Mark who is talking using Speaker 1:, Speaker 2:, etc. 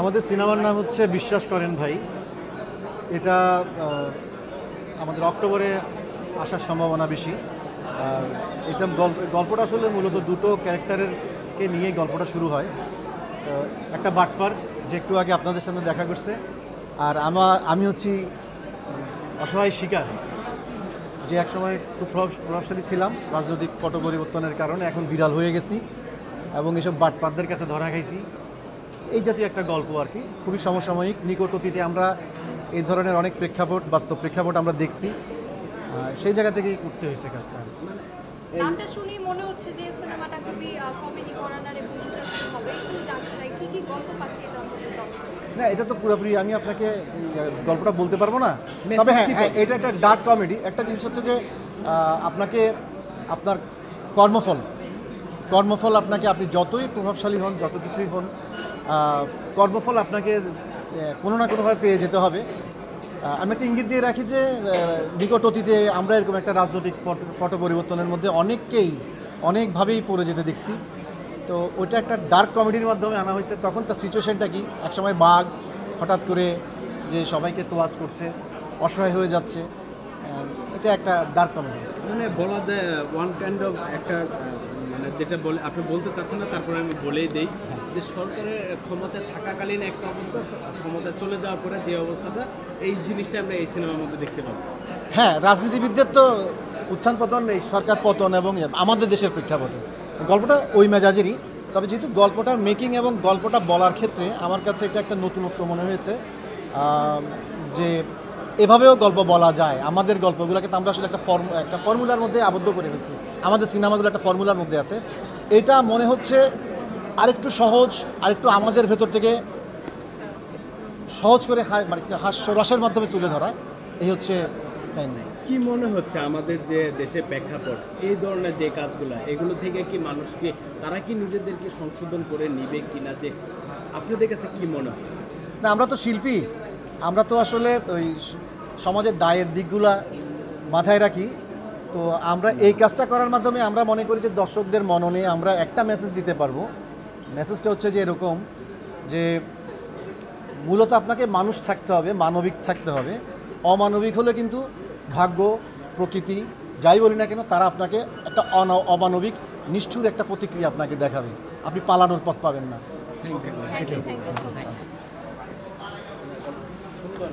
Speaker 1: আমাদের সিনেমার নাম হচ্ছে বিশ্বাস করেন ভাই। এটা আমাদের অক্টোবরে আসার সম্ভাবনা বেশি। আর এটা গল্পটা আসলে মূলত দুটো ক্যারেক্টারেরকে নিয়ে গল্পটা শুরু হয়। একটা বাটপার যে একটু আগে আপনাদের সামনে দেখা করছে, আর আমি হচ্ছি অসহায় শিকার, যে একসময় খুব প্রভাবশালী ছিলাম রাজনৈতিক পট পরিবর্তনের কারণে, এখন বিড়াল হয়ে গেছি এবং এইসব বাটপারদের কাছে ধরা খাইছি। এই জাতীয় একটা গল্প আর কি, খুবই সমসাময়িক। নিকট অতীতে আমরা এই ধরনের অনেক বাস্তব প্রেক্ষাপট আমরা দেখছি, সেই জায়গা থেকেই করতে হয়েছে কাজটা।
Speaker 2: নামটা শুনে মনে হচ্ছে যে সিনেমাটা খুবই কমেডি কর্নার এবং ইন্টারেস্টিং হবে। একটু জানতে চাই কি গল্প পাচ্ছি এটার মধ্যে দর্শক?
Speaker 1: না, এটা তো পুরোপুরি আমি আপনাকে গল্পটা বলতে পারবো না, তবে হ্যাঁ এটা একটা ডার্ক কমেডি। একটা জিনিস হচ্ছে যে আপনাকে আপনার কর্মফল আপনাকে, আপনি যতই প্রভাবশালী হন, যত কিছুই হন, কর্মফল আপনাকে কোনো না কোনোভাবে পেয়ে যেতে হবে। আমি একটা ইঙ্গিত দিয়ে রাখি যে নিকট অতীতে আমরা এরকম একটা রাজনৈতিক পট পরিবর্তনের মধ্যে অনেকভাবেই পড়ে যেতে দেখছি। তো ওইটা একটা ডার্ক কমেডির মাধ্যমে আনা হয়েছে। তখন তার সিচুয়েশনটা কি, একসময় বাঘ হঠাৎ করে যে সবাইকে তোয়াজ করছে, অসহায় হয়ে যাচ্ছে, এটা একটা ডার্ক কমেডি।
Speaker 3: মানে বলা যায় ওয়ান কাইন্ড অফ একটা, মানে যেটা বলে আপনি বলতে চাচ্ছেন না, তারপরে আমি বলেই দিই যে সরকারের ক্ষমতায় থাকাকালীন একটা অবস্থা, ক্ষমতায় চলে যাওয়ার পরে যে অবস্থাটা, এই জিনিসটা আমরা এই সিনেমার মধ্যে দেখতে পাবো।
Speaker 1: হ্যাঁ, রাজনীতিবিদদের তো উত্থান পতন, এই সরকার পতন এবং আমাদের দেশের প্রেক্ষাপটে গল্পটা ওই মেজাজেরই। তবে যেহেতু গল্পটার মেকিং এবং গল্পটা বলার ক্ষেত্রে আমার কাছে এটা একটা নতুনত্ব মনে হয়েছে, যে এভাবেও গল্প বলা যায়। আমাদের গল্পগুলোকে তো আমরা আসলে একটা ফর্মুলার মধ্যে আবদ্ধ করে ফেলছি, আমাদের সিনেমাগুলো একটা ফর্মুলার মধ্যে আছে। এটা মনে হচ্ছে আরেকটু সহজ, আরেকটু আমাদের ভেতর থেকে সহজ করে মানে হাস্যরসের মাধ্যমে তুলে ধরা, এই হচ্ছে কাহিনী।
Speaker 3: কি মনে হচ্ছে আমাদের যে দেশের প্রেক্ষাপট, এই ধরনের যে কাজগুলো, এগুলো থেকে কি মানুষকে, তারা কি নিজেদেরকে সংশোধন করে নিবে কিনা, যে আপনাদের কাছে কি মনে হয়?
Speaker 1: না, আমরা তো শিল্পী, আমরা তো আসলে ওই সমাজের দায়ের দিকগুলা মাথায় রাখি। তো আমরা এই কাজটা করার মাধ্যমে আমরা মনে করি যে দর্শকদের মননে আমরা একটা মেসেজ দিতে পারবো। মেসেজটা হচ্ছে যে এরকম, যে মূলত আপনাকে মানুষ থাকতে হবে, মানবিক থাকতে হবে। অমানবিক হলে কিন্তু ভাগ্য, প্রকৃতি, যাই বলি না কেন, তারা আপনাকে একটা অমানবিক নিষ্ঠুর একটা প্রতিক্রিয়া আপনাকে দেখাবে, আপনি পালানোর পথ পাবেন না।
Speaker 2: Thank you so much.